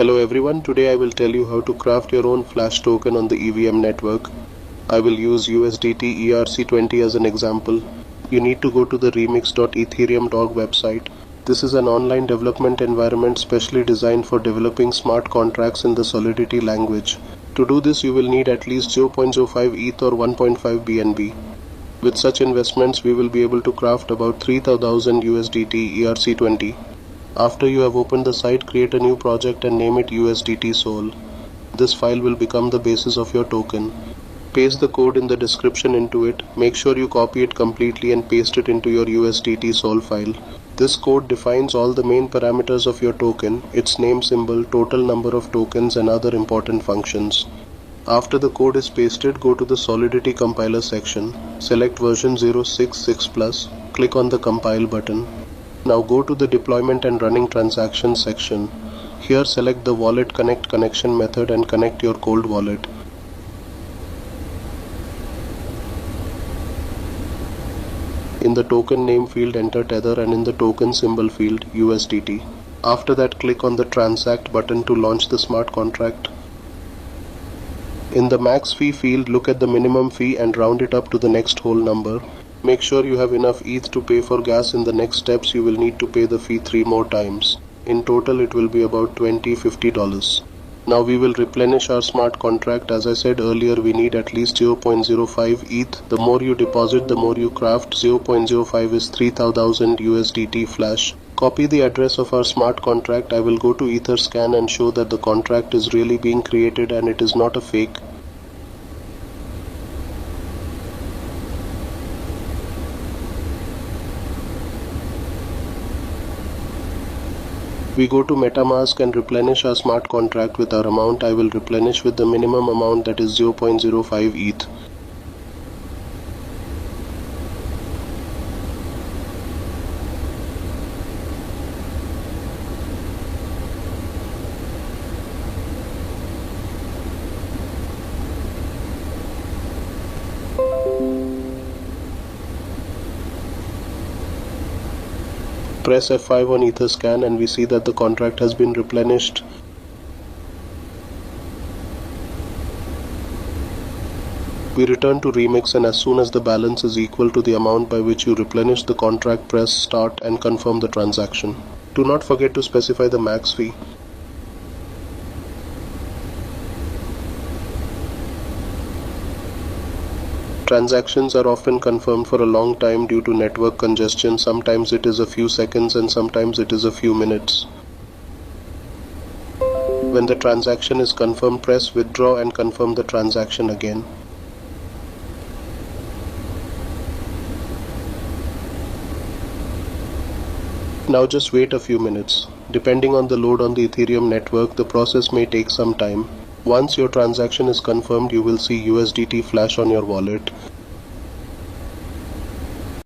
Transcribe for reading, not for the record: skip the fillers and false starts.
Hello everyone, today I will tell you how to craft your own Flash token on the EVM network. I will use USDT ERC20 as an example. You need to go to the remix.ethereum.org website. This is an online development environment specially designed for developing smart contracts in the Solidity language. To do this, you will need at least 0.05 ETH or 1.5 BNB. With such investments, we will be able to craft about 3000 USDT ERC20. After you have opened the site, create a new project and name it USDT Sol. This file will become the basis of your token. Paste the code in the description into it. Make sure you copy it completely and paste it into your USDT Sol file. This code defines all the main parameters of your token, its name symbol, total number of tokens and other important functions. After the code is pasted, go to the Solidity compiler section. Select version 0.6.6+. Click on the compile button. Now go to the deployment and running transactions section. Here select the WalletConnect connection method and connect your cold wallet. In the token name field, enter Tether and in the token symbol field, USDT. After that, click on the transact button to launch the smart contract. In the max fee field, look at the minimum fee and round it up to the next whole number. Make sure you have enough ETH to pay for gas. In the next steps, you will need to pay the fee 3 more times. In total, it will be about $50. Now we will replenish our smart contract. As I said earlier, we need at least 0.05 ETH. The more you deposit, the more you craft. 0.05 is 3000 USDT Flash. Copy the address of our smart contract. I will go to Etherscan and show that the contract is really being created and it is not a fake. We go to MetaMask and replenish our smart contract with our amount. I will replenish with the minimum amount, that is 0.05 ETH. Press F5 on Etherscan and we see that the contract has been replenished. We return to Remix and as soon as the balance is equal to the amount by which you replenish the contract, press Start and confirm the transaction. Do not forget to specify the max fee. Transactions are often confirmed for a long time due to network congestion. Sometimes it is a few seconds and sometimes it is a few minutes. When the transaction is confirmed, press withdraw and confirm the transaction again. Now just wait a few minutes. Depending on the load on the Ethereum network, the process may take some time. Once your transaction is confirmed, you will see USDT Flash on your wallet.